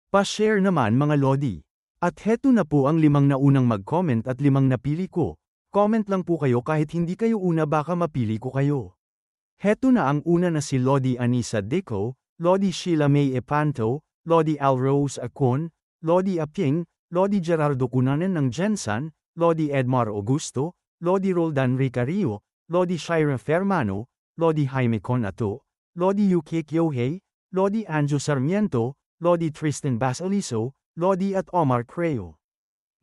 Pa-share naman mga Lodi. At heto na po ang 5 naunang mag-comment at 5 napili ko. Comment lang po kayo kahit hindi kayo una baka mapili ko kayo. Heto na ang una na si Lodi Anisa Deco, Lodi Sheila May Epanto, Lodi Alrose Acon, Lodi Aping, Lodi Gerardo Cunanan ng Jensan, Lodi Edmar Augusto, Lodi Roldan Ricario, Lodi Shira Fermano, Lodi Jaime Conato, Lodi Yuki Kyohei, Lodi Anjo Sarmiento, Lodi Tristan Basaliso, Lodi at Omar Creo.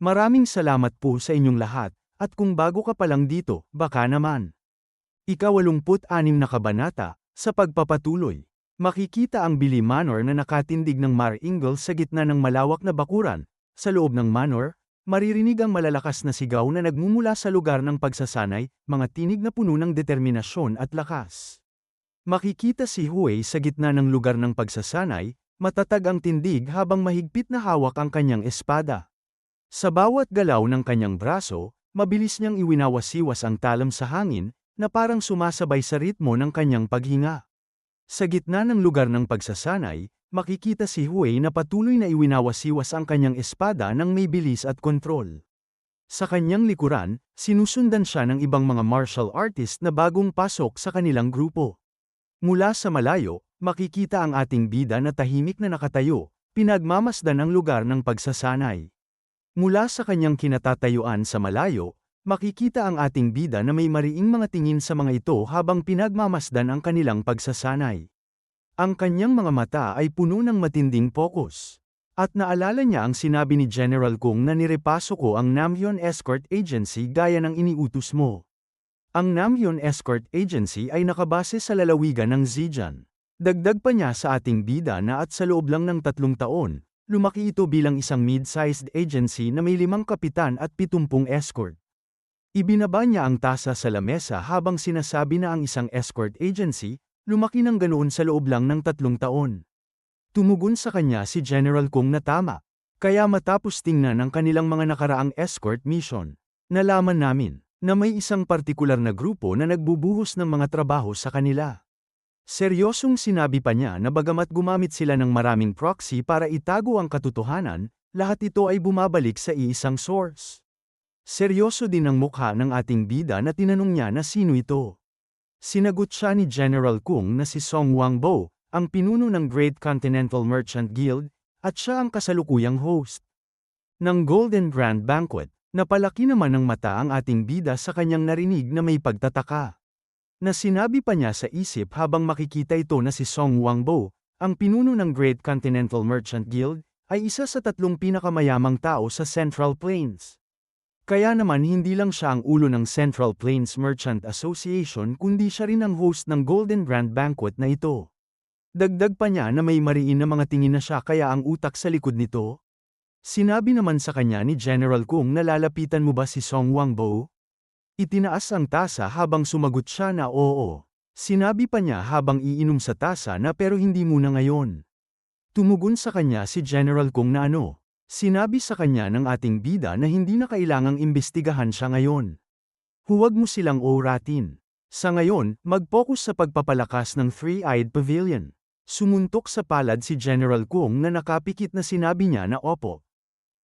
Maraming salamat po sa inyong lahat, at kung bago ka pa lang dito, baka naman. Ika-86 na kabanata, sa pagpapatuloy. Makikita ang Billy Manor na nakatindig ng Mar-Ingle sa gitna ng malawak na bakuran. Sa loob ng Manor, maririnig ang malalakas na sigaw na nagmumula sa lugar ng pagsasanay, mga tinig na puno ng determinasyon at lakas. Makikita si Huey sa gitna ng lugar ng pagsasanay, matatag ang tindig habang mahigpit na hawak ang kanyang espada. Sa bawat galaw ng kanyang braso, mabilis niyang iwinawasiwas ang talam sa hangin, na parang sumasabay sa ritmo ng kanyang paghinga. Sa gitna ng lugar ng pagsasanay, makikita si Huey na patuloy na iwinawasiwas ang kanyang espada ng may bilis at kontrol. Sa kanyang likuran, sinusundan siya ng ibang mga martial artist na bagong pasok sa kanilang grupo. Mula sa malayo, makikita ang ating bida na tahimik na nakatayo, pinagmamasdan ang lugar ng pagsasanay. Mula sa kanyang kinatatayuan sa malayo, makikita ang ating bida na may mariing mga tingin sa mga ito habang pinagmamasdan ang kanilang pagsasanay. Ang kanyang mga mata ay puno ng matinding pokus. At naalala niya ang sinabi ni General Kung na nirepaso ko ang Namhyeon Escort Agency gaya ng iniutos mo. Ang Namhyeon Escort Agency ay nakabase sa lalawigan ng Zijan. Dagdag pa niya sa ating bida na at sa loob lang ng 3 taon, lumaki ito bilang isang mid-sized agency na may 5 kapitan at 70 escort. Ibinaba niya ang tasa sa lamesa habang sinasabi na ang isang escort agency, lumaki ng ganoon sa loob lang ng 3 taon. Tumugon sa kanya si General Kung na tama. Kaya matapos tingnan ang kanilang mga nakaraang escort mission, nalaman namin na may isang partikular na grupo na nagbubuhos ng mga trabaho sa kanila. Seryosong sinabi pa niya na bagamat gumamit sila ng maraming proxy para itago ang katotohanan, lahat ito ay bumabalik sa iisang source. Seryoso din ang mukha ng ating bida na tinanong niya na sino ito. Sinagot siya ni General Kung na si Song Wangbo, ang pinuno ng Great Continental Merchant Guild, at siya ang kasalukuyang host ng Golden Grand Banquet. Napalaki naman ng mata ang ating bida sa kanyang narinig na may pagtataka. Na sinabi pa niya sa isip habang makikita ito na si Song Wangbo, ang pinuno ng Great Continental Merchant Guild, ay isa sa 3 pinakamayamang tao sa Central Plains. Kaya naman hindi lang siya ang ulo ng Central Plains Merchant Association kundi siya rin ang host ng Golden Grand Banquet na ito. Dagdag pa niya na may mariin na mga tingin na siya kaya ang utak sa likod nito. Sinabi naman sa kanya ni General Kung na lalapitan mo ba si Song Wangbo? Itinaas ang tasa habang sumagot siya na oo. Sinabi pa niya habang iinom sa tasa na pero hindi muna ngayon. Tumugon sa kanya si General Kung na ano. Sinabi sa kanya ng ating bida na hindi na kailangang imbestigahan siya ngayon. Huwag mo silang oratin. Sa ngayon, mag-focus sa pagpapalakas ng Three-Eyed Pavilion. Sumuntok sa palad si General Kung na nakapikit na sinabi niya na opo.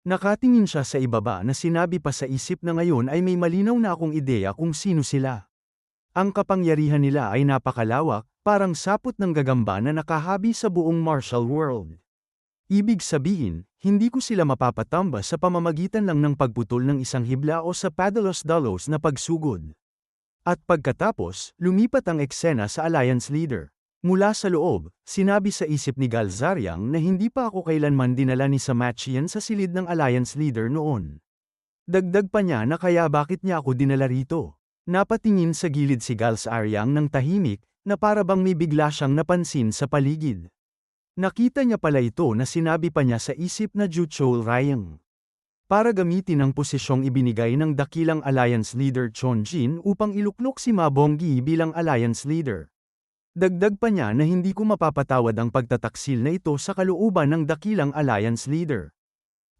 Nakatingin siya sa ibaba na sinabi pa sa isip na ngayon ay may malinaw na akong ideya kung sino sila. Ang kapangyarihan nila ay napakalawak, parang sapot ng gagamba na nakahabi sa buong martial world. Ibig sabihin, hindi ko sila mapapatamba sa pamamagitan lang ng pagputol ng isang hibla o sa padalos-dalos na pagsugod. At pagkatapos, lumipat ang eksena sa Alliance Leader. Mula sa loob, sinabi sa isip ni Galzariang na hindi pa ako kailanman dinala ni Samachian sa silid ng Alliance Leader noon. Dagdag pa niya na kaya bakit niya ako dinala rito. Napatingin sa gilid si Galzariang ng tahimik, na para bang may bigla siyang napansin sa paligid. Nakita niya pala ito na sinabi pa niya sa isip na Juchol Ryang. Para gamitin ang posisyong ibinigay ng dakilang Alliance Leader Chon Jin upang iluklok si Ma Bonggi bilang Alliance Leader. Dagdag pa niya na hindi ko mapapatawad ang pagtataksil na ito sa kalooban ng dakilang Alliance Leader.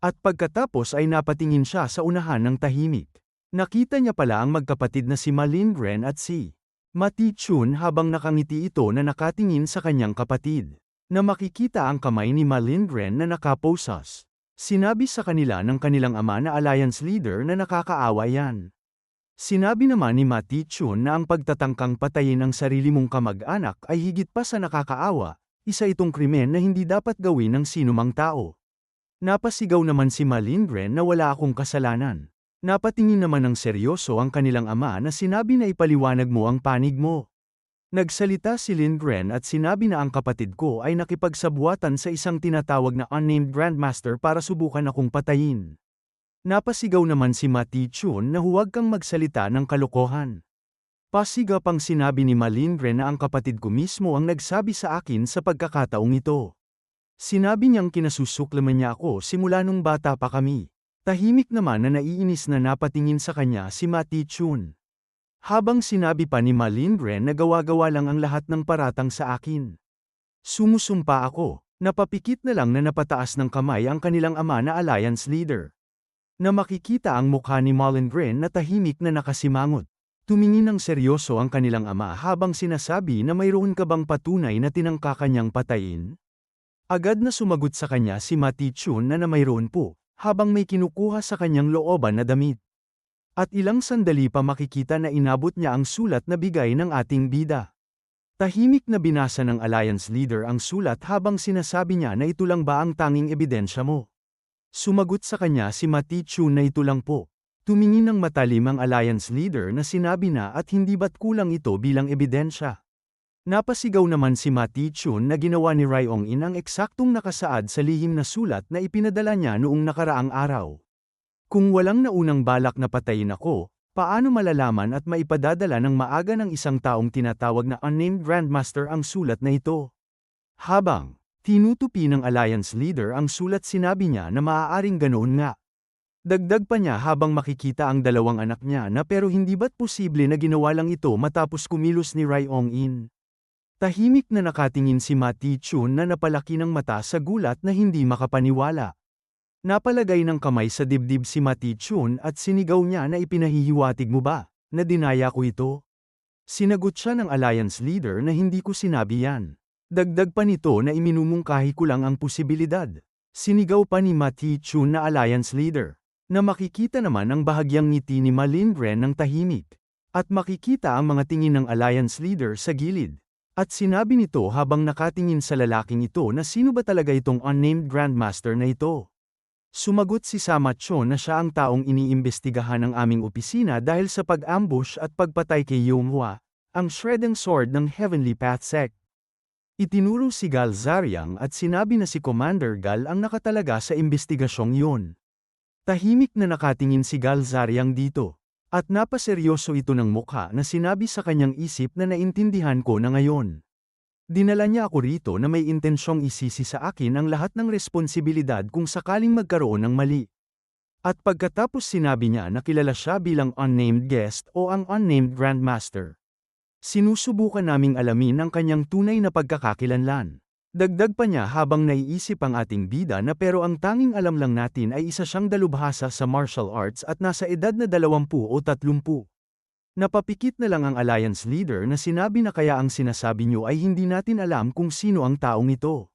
At pagkatapos ay napatingin siya sa unahan ng tahimik. Nakita niya pala ang magkapatid na si Ma Lindgren at si Ma Ti-chun habang nakangiti ito na nakatingin sa kanyang kapatid. Na makikita ang kamay ni Ma Lindgren na nakaposas. Sinabi sa kanila ng kanilang ama na alliance leader na nakakaawa yan. Sinabi naman ni Ma Tichun na ang pagtatangkang patayin ang sarili mong kamag-anak ay higit pa sa nakakaawa, isa itong krimen na hindi dapat gawin ng sinumang tao. Napasigaw naman si Ma Lindgren na wala akong kasalanan. Napatingin naman ng seryoso ang kanilang ama na sinabi na ipaliwanag mo ang panig mo. Nagsalita si Lindgren at sinabi na ang kapatid ko ay nakipagsabuatan sa isang tinatawag na unnamed Grandmaster para subukan akong patayin. Napasigaw naman si Ma Tichun na huwag kang magsalita ng kalokohan. Pasiga pang sinabi ni Ma Lindgren na ang kapatid ko mismo ang nagsabi sa akin sa pagkakataong ito. Sinabi niyang kinasusuklaman niya ako simula nung bata pa kami. Tahimik naman na naiinis na napatingin sa kanya si Ma Tichun. Habang sinabi pa ni Ma Lindgren na gawa-gawa lang ang lahat ng paratang sa akin. Sumusumpa ako, napapikit na lang na napataas ng kamay ang kanilang ama na alliance leader. Na makikita ang mukha ni Ma Lindgren na tahimik na nakasimangot. Tumingin ng seryoso ang kanilang ama habang sinasabi na mayroon ka bang patunay na tinangka kanyang patayin? Agad na sumagot sa kanya si Ma Tichun na mayroon po, habang may kinukuha sa kanyang looban na damit. At ilang sandali pa makikita na inabot niya ang sulat na bigay ng ating bida. Tahimik na binasa ng alliance leader ang sulat habang sinasabi niya na ito lang ba ang tanging ebidensya mo? Sumagot sa kanya si Ma Tichun na ito lang po. Tumingin ng matalim ang alliance leader na sinabi na at hindi ba't kulang ito bilang ebidensya. Napasigaw naman si Ma Tichun na ginawa ni Rai Ong-in ang eksaktong nakasaad sa lihim na sulat na ipinadala niya noong nakaraang araw. Kung walang naunang balak na patayin ako, paano malalaman at maipadadala ng maaga ng isang taong tinatawag na unnamed Grandmaster ang sulat na ito? Habang tinutupi ng alliance leader ang sulat sinabi niya na maaaring ganoon nga. Dagdag pa niya habang makikita ang dalawang anak niya na pero hindi ba't posible na ginawa lang ito matapos kumilos ni Rai Ong-in. Tahimik na nakatingin si Ma Tichun na napalaki ng mata sa gulat na hindi makapaniwala. Napalagay ng kamay sa dibdib si Ma Tichun at sinigaw niya na ipinahihiwatig mo ba, na dinaya ko ito? Sinagot siya ng alliance leader na hindi ko sinabi yan. Dagdag pa nito na iminumungkahi ko lang ang posibilidad. Sinigaw pa ni Ma Tichun na alliance leader. Na makikita naman ang bahagyang ngiti ni Ma Lindgren ng tahimik. At makikita ang mga tingin ng alliance leader sa gilid. At sinabi nito habang nakatingin sa lalaking ito na sino ba talaga itong unnamed Grandmaster na ito. Sumagot si Sama Chon na siya ang taong iniimbestigahan ng aming opisina dahil sa pag-ambush at pagpatay kay Yonghua, ang Shredding Sword ng Heavenly Path Sect. Itinuro si Gal Zariang at sinabi na si Commander Gal ang nakatalaga sa imbestigasyong yun. Tahimik na nakatingin si Gal Zariang dito. At napaseryoso ito ng mukha na sinabi sa kanyang isip na naintindihan ko na ngayon. Dinala niya ako rito na may intensyong isisi sa akin ang lahat ng responsibilidad kung sakaling magkaroon ng mali. At pagkatapos sinabi niya na kilala siya bilang unnamed guest o ang unnamed Grandmaster. Sinusubukan naming alamin ang kanyang tunay na pagkakakilanlan. Dagdag pa niya habang naiisip ang ating bida na pero ang tanging alam lang natin ay isa siyang dalubhasa sa martial arts at nasa edad na 20 o 30. Napapikit na lang ang alliance leader na sinabi na kaya ang sinasabi niyo ay hindi natin alam kung sino ang taong ito.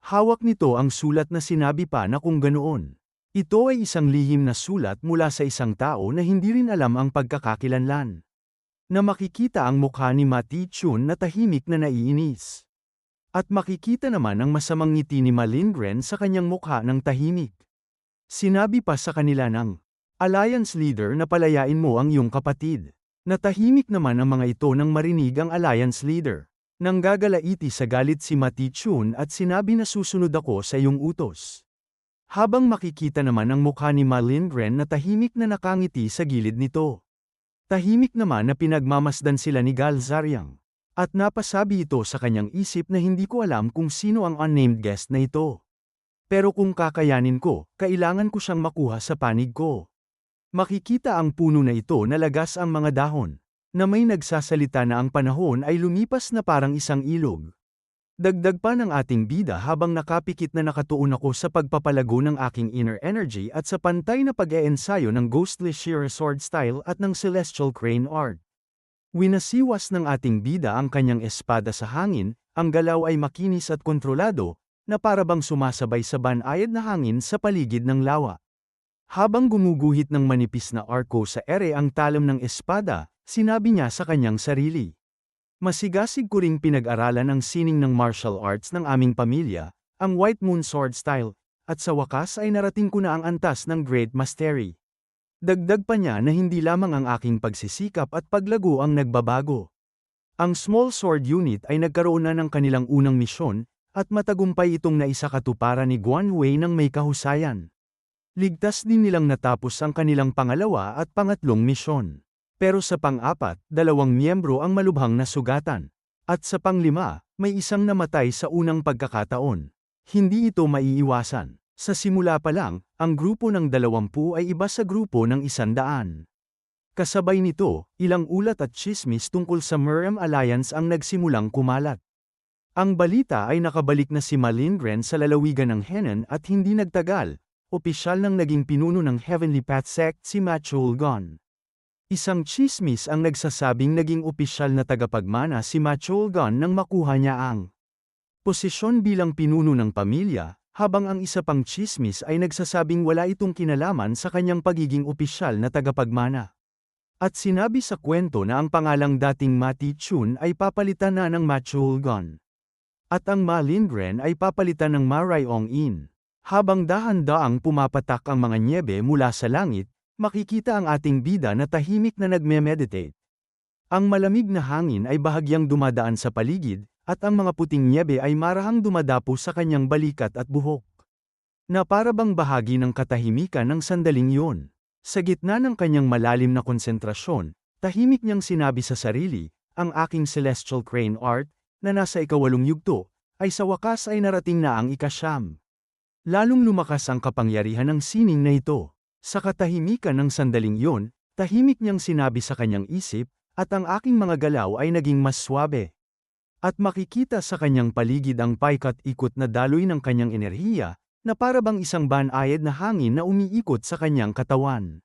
Hawak nito ang sulat na sinabi pa na kung ganoon. Ito ay isang lihim na sulat mula sa isang tao na hindi rin alam ang pagkakakilanlan. Na makikita ang mukha ni Ma Tichun na tahimik na naiinis. At makikita naman ang masamang ngiti ni Ma Lindgren sa kanyang mukha ng tahimik. Sinabi pa sa kanila ng alliance leader na palayain mo ang iyong kapatid. Natahimik naman ang mga ito nang marinig ang alliance leader. Nang gagalaiti sa galit si Ma Tichun at sinabi na susunod ako sa iyong utos. Habang makikita naman ang mukha ni Ma Lindgren na tahimik na nakangiti sa gilid nito. Tahimik naman na pinagmamasdan sila ni Gal Zariang. At napasabi ito sa kanyang isip na hindi ko alam kung sino ang unnamed guest na ito. Pero kung kakayanin ko, kailangan ko siyang makuha sa panig ko. Makikita ang puno na ito na lagas ang mga dahon, na may nagsasalita na ang panahon ay lumipas na parang isang ilog. Dagdag pa ng ating bida habang nakapikit na nakatuon ako sa pagpapalago ng aking inner energy at sa pantay na pag-eensayo ng Ghostly Sheer Sword Style at ng Celestial Crane Art. Winasiwas ng ating bida ang kanyang espada sa hangin, ang galaw ay makinis at kontrolado, na parabang sumasabay sa banayad na hangin sa paligid ng lawa. Habang gumuguhit ng manipis na arko sa ere ang talam ng espada, sinabi niya sa kanyang sarili. Masigasig ko ring pinag-aralan ang sining ng martial arts ng aming pamilya, ang White Moon Sword Style, at sa wakas ay narating ko na ang antas ng Great Mastery. Dagdag pa niya na hindi lamang ang aking pagsisikap at paglago ang nagbabago. Ang Small Sword Unit ay nagkaroon na ng kanilang unang misyon, at matagumpay itong naisakatuparan ni Guan Wei ng may kahusayan. Ligtas din nilang natapos ang kanilang pangalawa at pangatlong misyon. Pero sa pang-apat, 2 miyembro ang malubhang nasugatan. At sa pang-5, may isang namatay sa unang pagkakataon. Hindi ito maiiwasan. Sa simula pa lang, ang grupo ng 20 ay iba sa grupo ng 100. Kasabay nito, ilang ulat at tsismis tungkol sa Miriam Alliance ang nagsimulang kumalat. Ang balita ay nakabalik na si Ma Lindgren sa lalawigan ng Henan at hindi nagtagal, opisyal nang naging pinuno ng Heavenly Path Sect si Ma Chulgon. Isang tsismis ang nagsasabing naging opisyal na tagapagmana si Ma Chulgon nang makuha niya ang posisyon bilang pinuno ng pamilya, habang ang isa pang tsismis ay nagsasabing wala itong kinalaman sa kanyang pagiging opisyal na tagapagmana. At sinabi sa kwento na ang pangalang dating Ma Ti-chun ay papalitan na ng Ma Chulgon. At ang Ma Lindgren ay papalitan ng Ma Ryong-in. Habang dahan-daang pumapatak ang mga nyebe mula sa langit, makikita ang ating bida na tahimik na nagme-meditate. Ang malamig na hangin ay bahagyang dumadaan sa paligid, at ang mga puting nyebe ay marahang dumadapo sa kanyang balikat at buhok. Na parabang bahagi ng katahimikan ng sandaling iyon. Sa gitna ng kanyang malalim na konsentrasyon, tahimik niyang sinabi sa sarili, ang aking Celestial Crane Art, na nasa ika-8 yugto, ay sa wakas ay narating na ang ika-9. Lalong lumakas ang kapangyarihan ng sining na ito. Sa katahimikan ng sandaling iyon, tahimik niyang sinabi sa kanyang isip, at ang aking mga galaw ay naging mas swabe. At makikita sa kanyang paligid ang paikat-ikot na daloy ng kanyang enerhiya, na parabang isang banayad na hangin na umiikot sa kanyang katawan.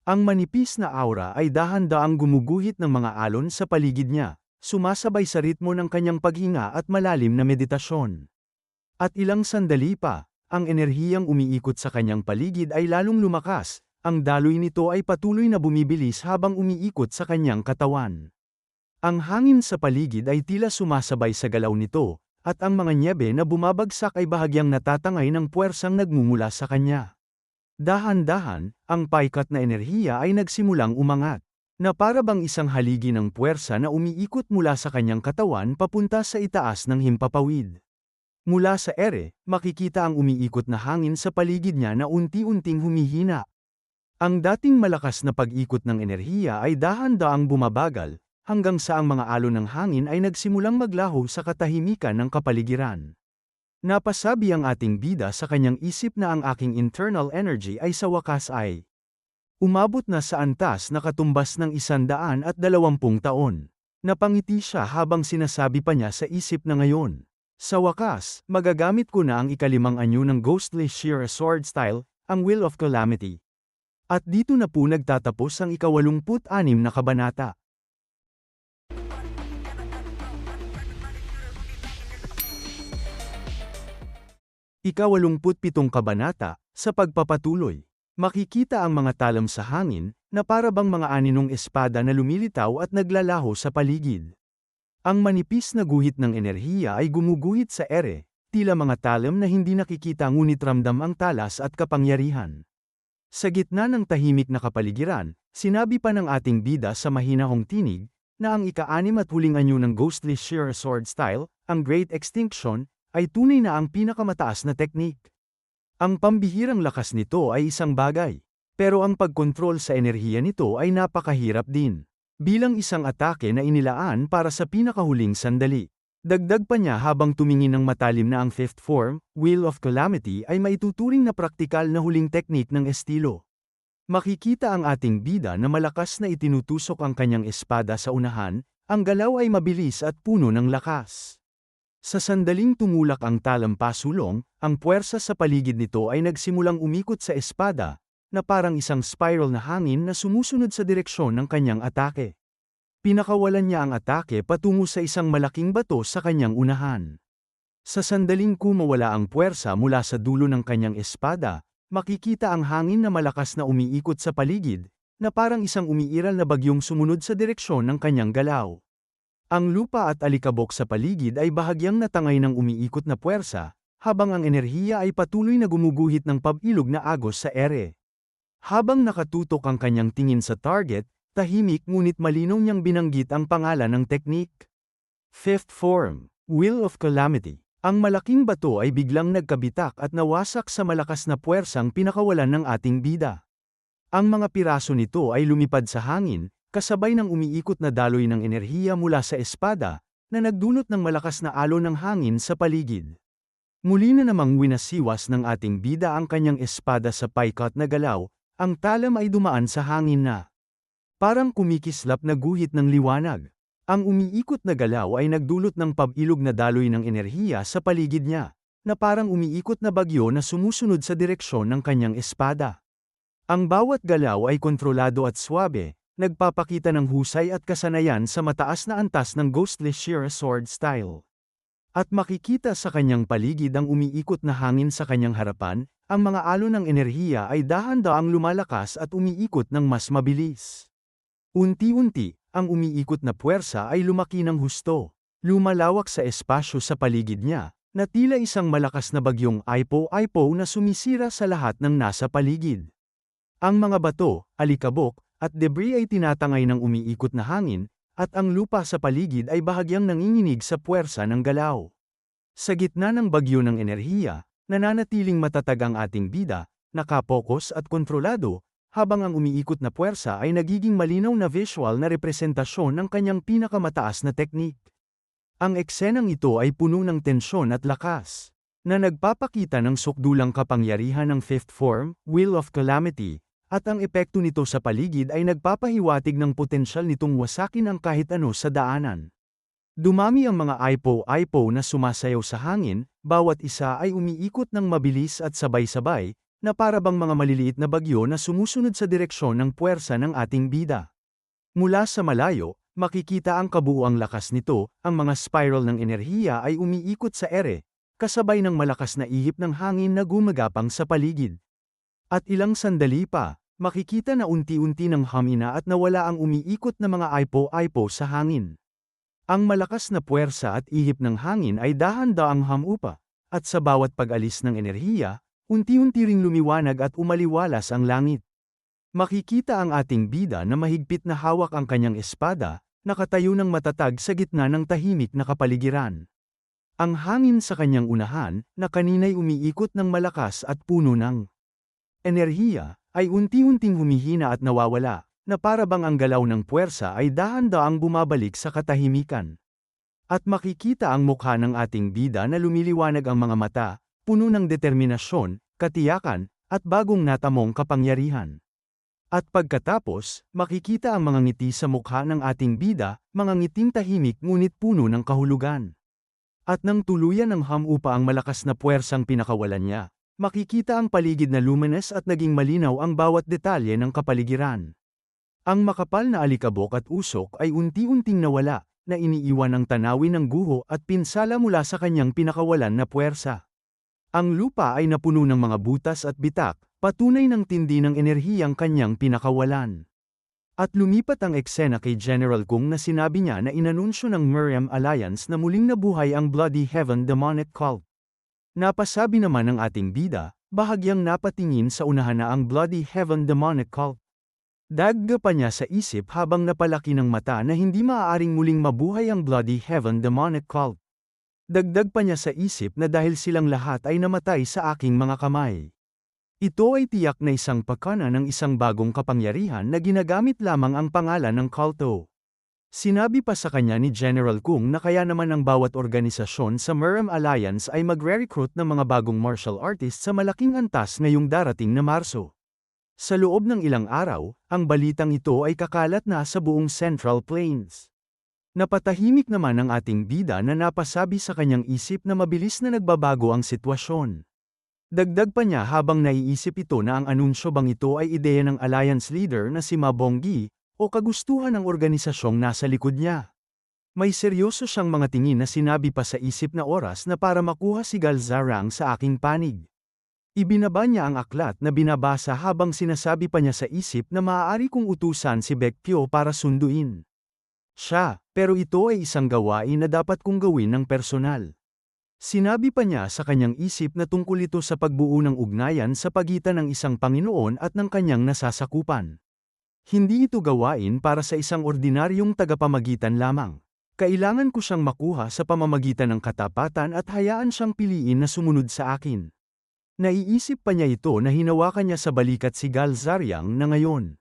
Ang manipis na aura ay dahan-daang gumuguhit ng mga alon sa paligid niya, sumasabay sa ritmo ng kanyang paghinga at malalim na meditasyon. At ilang sandali pa, ang enerhiyang umiikot sa kanyang paligid ay lalong lumakas, ang daloy nito ay patuloy na bumibilis habang umiikot sa kanyang katawan. Ang hangin sa paligid ay tila sumasabay sa galaw nito, at ang mga nyebe na bumabagsak ay bahagyang natatangay ng puwersang nagmumula sa kanya. Dahan-dahan, ang paikat na enerhiya ay nagsimulang umangat, na parabang isang haligi ng puwersa na umiikot mula sa kanyang katawan papunta sa itaas ng himpapawid. Mula sa ere, makikita ang umiikot na hangin sa paligid niya na unti-unting humihina. Ang dating malakas na pag-ikot ng enerhiya ay dahan-daang bumabagal, hanggang sa ang mga alon ng hangin ay nagsimulang maglaho sa katahimikan ng kapaligiran. Napasabi ang ating bida sa kanyang isip na ang aking internal energy ay sa wakas ay umabot na sa antas na katumbas ng 120 taon. Napangiti siya habang sinasabi pa niya sa isip na ngayon. Sa wakas, magagamit ko na ang ika-5 anyo ng Ghostly Sheer Sword Style, ang Will of Calamity. At dito na po nagtatapos ang ika-86 na kabanata. Ika-87 kabanata, sa pagpapatuloy. Makikita ang mga talam sa hangin, na parabang mga aninong espada na lumilitaw at naglalaho sa paligid. Ang manipis na guhit ng enerhiya ay gumuguhit sa ere, tila mga talam na hindi nakikita ngunit ramdam ang talas at kapangyarihan. Sa gitna ng tahimik na kapaligiran, sinabi pa ng ating bida sa mahinahong tinig, na ang ika-6 at huling anyo ng Ghostly Sheer Sword Style, ang Great Extinction, ay tunay na ang pinakamataas na teknik. Ang pambihirang lakas nito ay isang bagay, pero ang pagkontrol sa enerhiya nito ay napakahirap din. Bilang isang atake na inilaan para sa pinakahuling sandali. Dagdag pa niya habang tumingin ng matalim na ang fifth form, Will of Calamity ay maituturing na praktikal na huling teknik ng estilo. Makikita ang ating bida na malakas na itinutusok ang kanyang espada sa unahan, ang galaw ay mabilis at puno ng lakas. Sa sandaling tumulak ang talam pasulong, ang puwersa sa paligid nito ay nagsimulang umikot sa espada, na parang isang spiral na hangin na sumusunod sa direksyon ng kanyang atake. Pinakawalan niya ang atake patungo sa isang malaking bato sa kanyang unahan. Sa sandaling kumawala ang puwersa mula sa dulo ng kanyang espada, makikita ang hangin na malakas na umiikot sa paligid, na parang isang umiiral na bagyong sumunod sa direksyon ng kanyang galaw. Ang lupa at alikabok sa paligid ay bahagyang natangay ng umiikot na puwersa, habang ang enerhiya ay patuloy na gumuguhit ng pabilog na agos sa ere. Habang nakatutok ang kanyang tingin sa target, tahimik ngunit malinaw niyang binanggit ang pangalan ng teknik. Fifth form, Wheel of Calamity. Ang malaking bato ay biglang nagkabitak at nawasak sa malakas na puwersang pinakawalan ng ating bida. Ang mga piraso nito ay lumipad sa hangin, kasabay ng umiikot na daloy ng enerhiya mula sa espada, na nagdulot ng malakas na alon ng hangin sa paligid. Muli na namang winasiwas ng ating bida ang kanyang espada sa paikot na galaw, ang talam ay dumaan sa hangin na parang kumikislap na guhit ng liwanag. Ang umiikot na galaw ay nagdulot ng pabilog na daloy ng enerhiya sa paligid niya, na parang umiikot na bagyo na sumusunod sa direksyon ng kanyang espada. Ang bawat galaw ay kontrolado at swabe, nagpapakita ng husay at kasanayan sa mataas na antas ng Ghostly Sheer Sword style. At makikita sa kanyang paligid ang umiikot na hangin sa kanyang harapan, ang mga alon ng enerhiya ay dahan-daang lumalakas at umiikot ng mas mabilis. Unti-unti, ang umiikot na puwersa ay lumaki ng husto. Lumalawak sa espasyo sa paligid niya, na tila isang malakas na bagyong aipo-aipo na sumisira sa lahat ng nasa paligid. Ang mga bato, alikabok, at debris ay tinatangay ng umiikot na hangin, at ang lupa sa paligid ay bahagyang nanginginig sa puwersa ng galaw. Sa gitna ng bagyo ng enerhiya, nananatiling matatag ang ating bida, nakapokus at kontrolado, habang ang umiikot na puwersa ay nagiging malinaw na visual na representasyon ng kanyang pinakamataas na teknik. Ang eksenang ito ay puno ng tensyon at lakas, na nagpapakita ng sukdulang kapangyarihan ng fifth form, Wheel of Calamity, at ang epekto nito sa paligid ay nagpapahiwatig ng potensyal nitong wasakin ang kahit ano sa daanan. Dumami ang mga aipo-aipo na sumasayaw sa hangin, bawat isa ay umiikot ng mabilis at sabay-sabay, na para bang mga maliliit na bagyo na sumusunod sa direksyon ng puwersa ng ating bida. Mula sa malayo, makikita ang kabuuang lakas nito, ang mga spiral ng enerhiya ay umiikot sa ere, kasabay ng malakas na ihip ng hangin na gumagapang sa paligid. At ilang sandali pa, makikita na unti-unti ng humina at nawala ang umiikot na mga aipo-aipo sa hangin. Ang malakas na puwersa at ihip ng hangin ay dahan-daang humupa, at sa bawat pag-alis ng enerhiya, unti-unti ring lumiwanag at umaliwalas ang langit. Makikita ang ating bida na mahigpit na hawak ang kanyang espada, nakatayo ng matatag sa gitna ng tahimik na kapaligiran. Ang hangin sa kanyang unahan, na kanina'y umiikot ng malakas at puno ng enerhiya, ay unti-unting humihina at nawawala, na para bang ang galaw ng puwersa ay dahan-daang bumabalik sa katahimikan. At makikita ang mukha ng ating bida na lumiliwanag ang mga mata, puno ng determinasyon, katiyakan, at bagong natamong kapangyarihan. At pagkatapos, makikita ang mga ngiti sa mukha ng ating bida, mga ngiting tahimik ngunit puno ng kahulugan. At nang tuluyan ng humupa ang malakas na puwersang pinakawalan niya, makikita ang paligid na luminous at naging malinaw ang bawat detalye ng kapaligiran. Ang makapal na alikabok at usok ay unti-unting nawala, na iniiwan ang tanawin ng guho at pinsala mula sa kanyang pinakawalan na puwersa. Ang lupa ay napuno ng mga butas at bitak, patunay ng tindi ng enerhiyang kanyang pinakawalan. At lumipat ang eksena kay General Kung na sinabi niya na inanunsyo ng Miriam Alliance na muling nabuhay ang Bloody Heaven Demonic Cult. Napasabi naman ng ating bida, bahagyang napatingin sa unahan na ang Bloody Heaven Demonic Cult. Dagga pa niya sa isip habang napalaki ng mata na hindi maaaring muling mabuhay ang Bloody Heaven Demonic Cult. Dagdag pa niya sa isip na dahil silang lahat ay namatay sa aking mga kamay. Ito ay tiyak na isang pakana ng isang bagong kapangyarihan na ginagamit lamang ang pangalan ng kulto. Sinabi pa sa kanya ni General Kung na kaya naman ang bawat organisasyon sa Miriam Alliance ay magre-recruit ng mga bagong martial artists sa malaking antas ngayong darating na Marso. Sa loob ng ilang araw, ang balitang ito ay kakalat na sa buong Central Plains. Napatahimik naman ang ating bida na napasabi sa kanyang isip na mabilis na nagbabago ang sitwasyon. Dagdag pa niya habang naiisip ito na ang anunsyo bang ito ay ideya ng alliance leader na si Ma Bonggi, o kagustuhan ng organisasyong nasa likod niya. May seryoso siyang mga tingin na sinabi pa sa isip na oras na para makuha si Galzarang sa aking panig. Ibinaba niya ang aklat na binabasa habang sinasabi pa niya sa isip na maaari kong utusan si Baekpyo para sunduin siya, pero ito ay isang gawain na dapat kong gawin ng personal. Sinabi pa niya sa kanyang isip na tungkol ito sa pagbuo ng ugnayan sa pagitan ng isang Panginoon at ng kanyang nasasakupan. Hindi ito gawain para sa isang ordinaryong tagapamagitan lamang. Kailangan ko siyang makuha sa pamamagitan ng katapatan at hayaan siyang piliin na sumunod sa akin. Naiisip pa niya ito na hinawakan niya sa balikat si Galzariang na ngayon.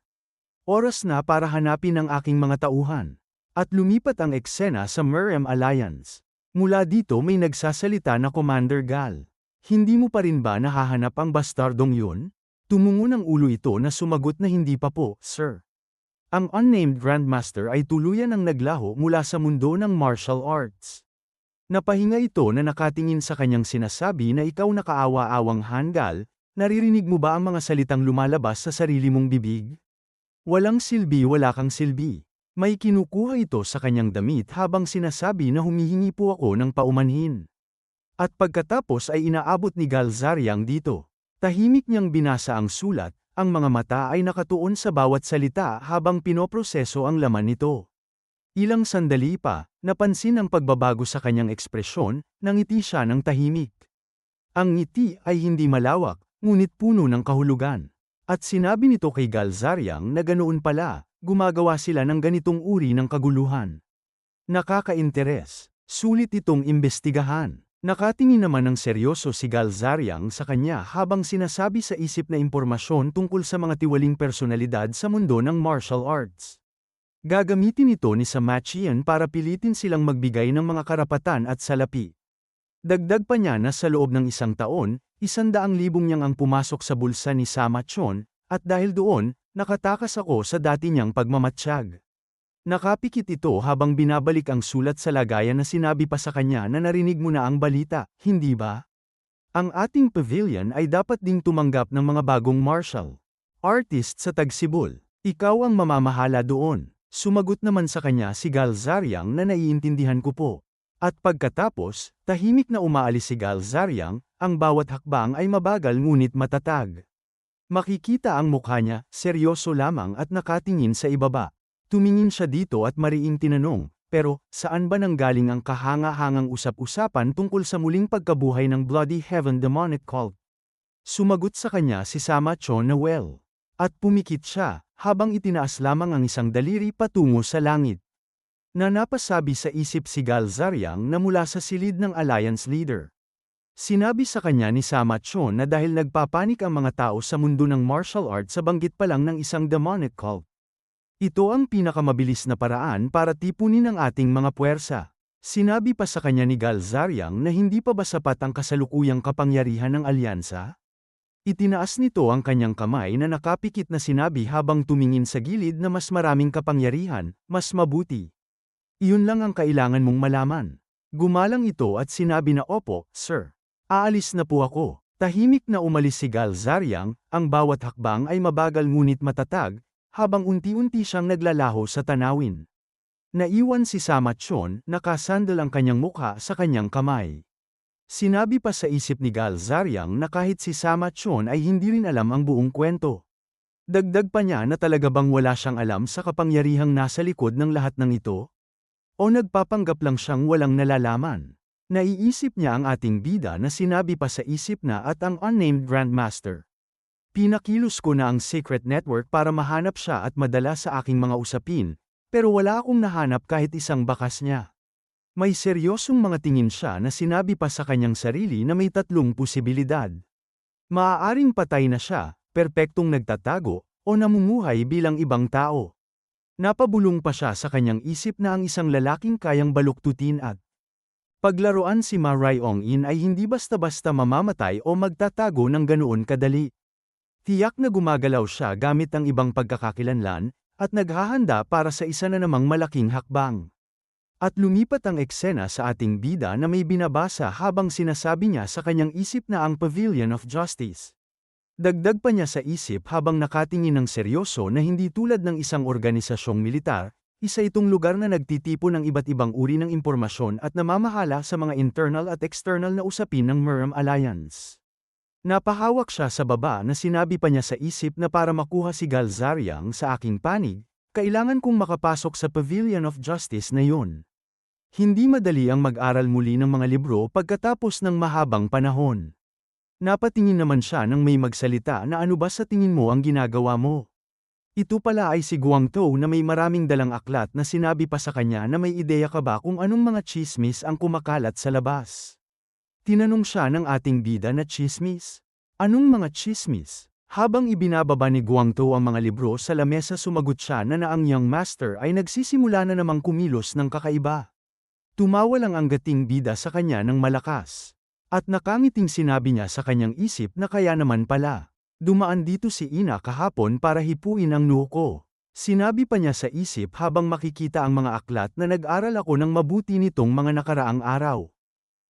Oras na para hanapin ang aking mga tauhan. At lumipat ang eksena sa Merem Alliance. Mula dito may nagsasalita na Commander Gal. Hindi mo pa rin ba nahahanap ang bastardong yun? Tumungo ng ulo ito na sumagot na hindi pa po, sir. Ang unnamed Grandmaster ay tuluyan ang naglaho mula sa mundo ng martial arts. Napahinga ito na nakatingin sa kanyang sinasabi na ikaw na kaawa-awang Hangal, naririnig mo ba ang mga salitang lumalabas sa sarili mong bibig? Walang silbi, wala kang silbi. May kinukuha ito sa kanyang damit habang sinasabi na humihingi po ako ng paumanhin. At pagkatapos ay inaabot ni Galzariang dito. Tahimik niyang binasa ang sulat, ang mga mata ay nakatuon sa bawat salita habang pinoproseso ang laman nito. Ilang sandali pa, napansin ang pagbabago sa kanyang ekspresyon, nangiti siya ng tahimik. Ang ngiti ay hindi malawak, ngunit puno ng kahulugan. At sinabi nito kay Galzariang na ganoon pala. Gumagawa sila ng ganitong uri ng kaguluhan. Nakakainteres. Sulit itong imbestigahan. Nakatingin naman ng seryoso si Galzariang sa kanya habang sinasabi sa isip na impormasyon tungkol sa mga tiwaling personalidad sa mundo ng martial arts. Gagamitin ito ni Samachian para pilitin silang magbigay ng mga karapatan at salapi. Dagdag pa niya na sa loob ng isang taon, 100,000 niyang ang pumasok sa bulsa ni Samachon, at dahil doon, nakatakas ako sa dati niyang pagmamatsyag. Nakapikit ito habang binabalik ang sulat sa lagayan na sinabi pa sa kanya na narinig mo na ang balita, hindi ba? Ang ating pavilion ay dapat ding tumanggap ng mga bagong martial artist sa Tagsibol. Ikaw ang mamamahala doon. Sumagot naman sa kanya si Galzariang na naiintindihan ko po. At pagkatapos, tahimik na umaalis si Galzariang, ang bawat hakbang ay mabagal ngunit matatag. Makikita ang mukha niya, seryoso lamang at nakatingin sa ibaba. Tumingin siya dito at mariing tinanong, pero, saan ba nanggaling ang kahanga-hangang usap-usapan tungkol sa muling pagkabuhay ng Bloody Heaven Demonic Cult? Sumagot sa kanya si Samachon na well. At pumikit siya, habang itinaas lamang ang isang daliri patungo sa langit. Napasabi sa isip si Galzariang na mula sa silid ng Alliance Leader. Sinabi sa kanya ni Samachon na dahil nagpapanik ang mga tao sa mundo ng martial arts sa banggit pa lang ng isang demonic cult. Ito ang pinakamabilis na paraan para tipunin ang ating mga puwersa. Sinabi pa sa kanya ni Galzariang na hindi pa ba sapat ang kasalukuyang kapangyarihan ng alyansa? Itinaas nito ang kanyang kamay na nakapikit na sinabi habang tumingin sa gilid na mas maraming kapangyarihan, mas mabuti. Iyon lang ang kailangan mong malaman. Gumalang ito at sinabi na opo, sir. Aalis na po ako. Tahimik na umalis si Galzariang, ang bawat hakbang ay mabagal ngunit matatag, habang unti-unti siyang naglalaho sa tanawin. Naiwan si Samachon, nakasandal ang kanyang mukha sa kanyang kamay. Sinabi pa sa isip ni Galzariang na kahit si Samachon ay hindi rin alam ang buong kwento. Dagdag pa niya na talaga bang wala siyang alam sa kapangyarihang nasa likod ng lahat ng ito? O nagpapanggap lang siyang walang nalalaman? Naiisip niya ang ating bida na sinabi pa sa isip na at ang unnamed Grandmaster. Pinakilos ko na ang secret network para mahanap siya at madala sa aking mga usapin, pero wala akong nahanap kahit isang bakas niya. May seryosong mga tingin siya na sinabi pa sa kanyang sarili na may 3 posibilidad. Maaaring patay na siya, perpektong nagtatago, o namumuhay bilang ibang tao. Napabulong pa siya sa kanyang isip na ang isang lalaking kayang baluktutin at paglaruan si Ma Ryong-in ay hindi basta-basta mamamatay o magtatago ng ganoon kadali. Tiyak na gumagalaw siya gamit ang ibang pagkakakilanlan, at naghahanda para sa isa na namang malaking hakbang. At lumipat ang eksena sa ating bida na may binabasa habang sinasabi niya sa kanyang isip na ang Pavilion of Justice Dagdag pa niya sa isip habang nakatingin ng seryoso na hindi tulad ng isang organisasyong militar, isa itong lugar na nagtitipon ng iba't ibang uri ng impormasyon at namamahala sa mga internal at external na usapin ng MERM Alliance. Napahawak siya sa baba na sinabi pa niya sa isip na para makuha si Galzariang sa aking panig, kailangan kong makapasok sa Pavilion of Justice na yun. Hindi madali ang mag-aral muli ng mga libro pagkatapos ng mahabang panahon. Napatingin naman siya nang may magsalita na ano ba sa tingin mo ang ginagawa mo? Ito pala ay si Guangtou na may maraming dalang aklat na sinabi pa sa kanya na may ideya ka ba kung anong mga chismis ang kumakalat sa labas. Tinanong siya ng ating bida na chismis. Anong mga chismis? Habang ibinababa ni Guangtou ang mga libro sa lamesa sumagot siya na ang young master ay nagsisimula na namang kumilos ng kakaiba. Tumawa lang ang gating bida sa kanya ng malakas. At nakangiting sinabi niya sa kanyang isip na kaya naman pala. Dumaan dito si Ina kahapon para hipuin ang noo ko. Sinabi pa niya sa isip habang makikita ang mga aklat na nag-aral ako ng mabuti nitong mga nakaraang araw.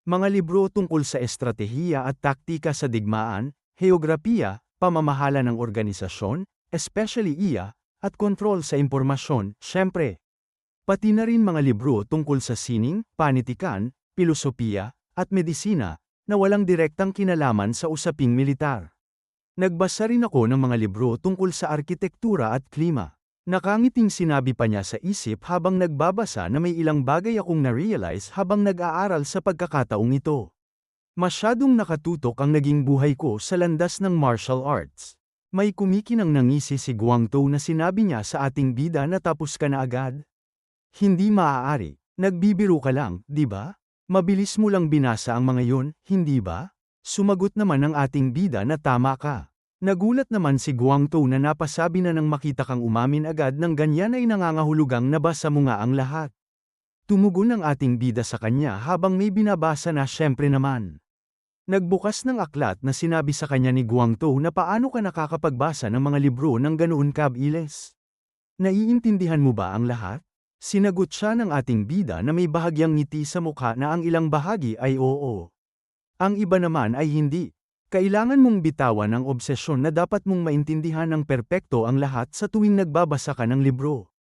Mga libro tungkol sa estratehiya at taktika sa digmaan, heograpiya, pamamahala ng organisasyon, especially iya, at kontrol sa impormasyon, syempre. Pati na rin mga libro tungkol sa sining, panitikan, pilosopiya, at medisina, na walang direktang kinalaman sa usaping militar. Nagbasa rin ako ng mga libro tungkol sa arkitektura at klima. Nakangiting sinabi pa niya sa isip habang nagbabasa na may ilang bagay akong na-realize habang nag-aaral sa pagkakataong ito. Masyadong nakatutok ang naging buhay ko sa landas ng martial arts. May kumikinang nangisi si Guangtou na sinabi niya sa ating bida na tapos ka na agad. Hindi maaari, nagbibiro ka lang, di ba? Mabilis mo lang binasa ang mga yon, hindi ba? Sumagot naman ang ating bida na tama ka. Nagulat naman si Guangtou na napasabi na nang makita kang umamin agad ng ganyan ay nangangahulugang nabasa mo nga ang lahat. Tumugon ang ating bida sa kanya habang may binabasa na syempre naman. Nagbukas ng aklat na sinabi sa kanya ni Guangtou na paano ka nakakapagbasa ng mga libro ng ganoon kabilis. Naiintindihan mo ba ang lahat? Sinagot siya ng ating bida na may bahagyang ngiti sa mukha na ang ilang bahagi ay oo. Ang iba naman ay hindi. Kailangan mong bitawan ang obsesyon na dapat mong maintindihan ng perpekto ang lahat sa tuwing nagbabasa ka ng libro.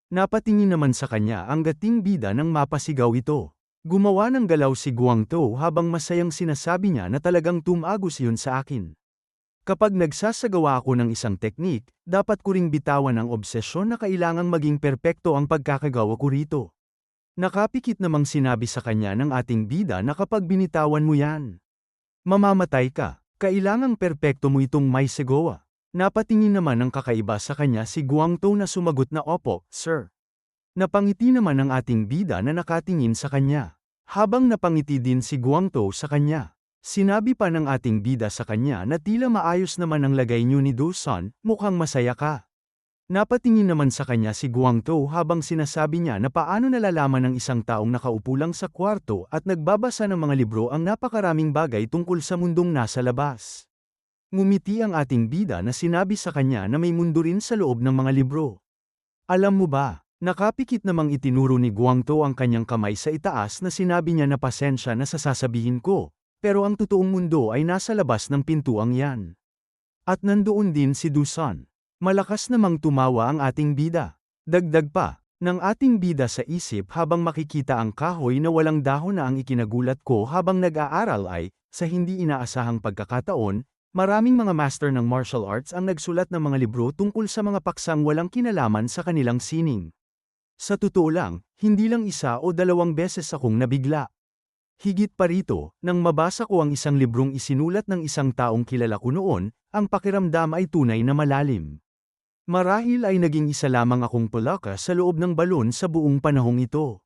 Napatingin naman sa kanya ang gating bida nang mapasigaw ito. Gumawa ng galaw si Guangtou habang masayang sinasabi niya na talagang tumagos yun sa akin. Kapag nagsasagawa ako ng isang teknik, dapat ko ring bitawan ang obsesyon na kailangang maging perpekto ang pagkakagawa ko rito. Nakapikit namang sinabi sa kanya ng ating bida na kapag binitawan mo yan, mamamatay ka, kailangang perpekto mo itong may segawa. Napatingin naman ng kakaiba sa kanya si Guangtou na sumagot na opo, sir. Napangiti naman ang ating bida na nakatingin sa kanya. Habang napangiti din si Guangtou sa kanya. Sinabi pa ng ating bida sa kanya na tila maayos naman ang lagay niyo ni Dusan, mukhang masaya ka. Napatingin naman sa kanya si Guangtou habang sinasabi niya na paano nalalaman ng isang taong nakaupo lang sa kwarto at nagbabasa ng mga libro ang napakaraming bagay tungkol sa mundong nasa labas. Ngumiti ang ating bida na sinabi sa kanya na may mundo rin sa loob ng mga libro. Alam mo ba, nakapikit namang itinuro ni Guangtou ang kanyang kamay sa itaas na sinabi niya na pasensya na sa sasabihin ko. Pero ang totoong mundo ay nasa labas ng pintuang yan. At nandoon din si Dusan. Malakas namang tumawa ang ating bida. Dagdag pa, ng ating bida sa isip habang makikita ang kahoy na walang dahon na ang ikinagulat ko habang nag-aaral ay, sa hindi inaasahang pagkakataon, maraming mga master ng martial arts ang nagsulat ng mga libro tungkol sa mga paksang walang kinalaman sa kanilang sining. Sa totoo lang, hindi lang isa o dalawang beses akong nabigla. Higit pa rito, nang mabasa ko ang isang librong isinulat ng isang taong kilala ko noon, ang pakiramdam ay tunay na malalim. Marahil ay naging isa lamang akong palaka sa loob ng balon sa buong panahong ito.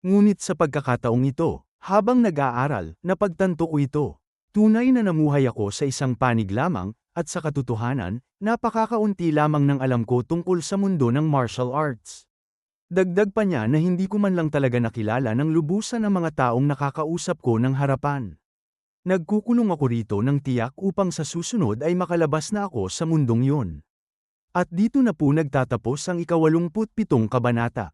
Ngunit sa pagkakataong ito, habang nag-aaral, napagtanto ko ito. Tunay na namuhay ako sa isang panig lamang, at sa katotohanan, napakakaunti lamang ng alam ko tungkol sa mundo ng martial arts. Dagdag pa niya na hindi ko man lang talaga nakilala ng lubusan ang mga taong nakakausap ko ng harapan. Nagkukulong ako rito ng tiyak upang sa susunod ay makalabas na ako sa mundong yon. At dito na po nagtatapos ang 87 kabanata.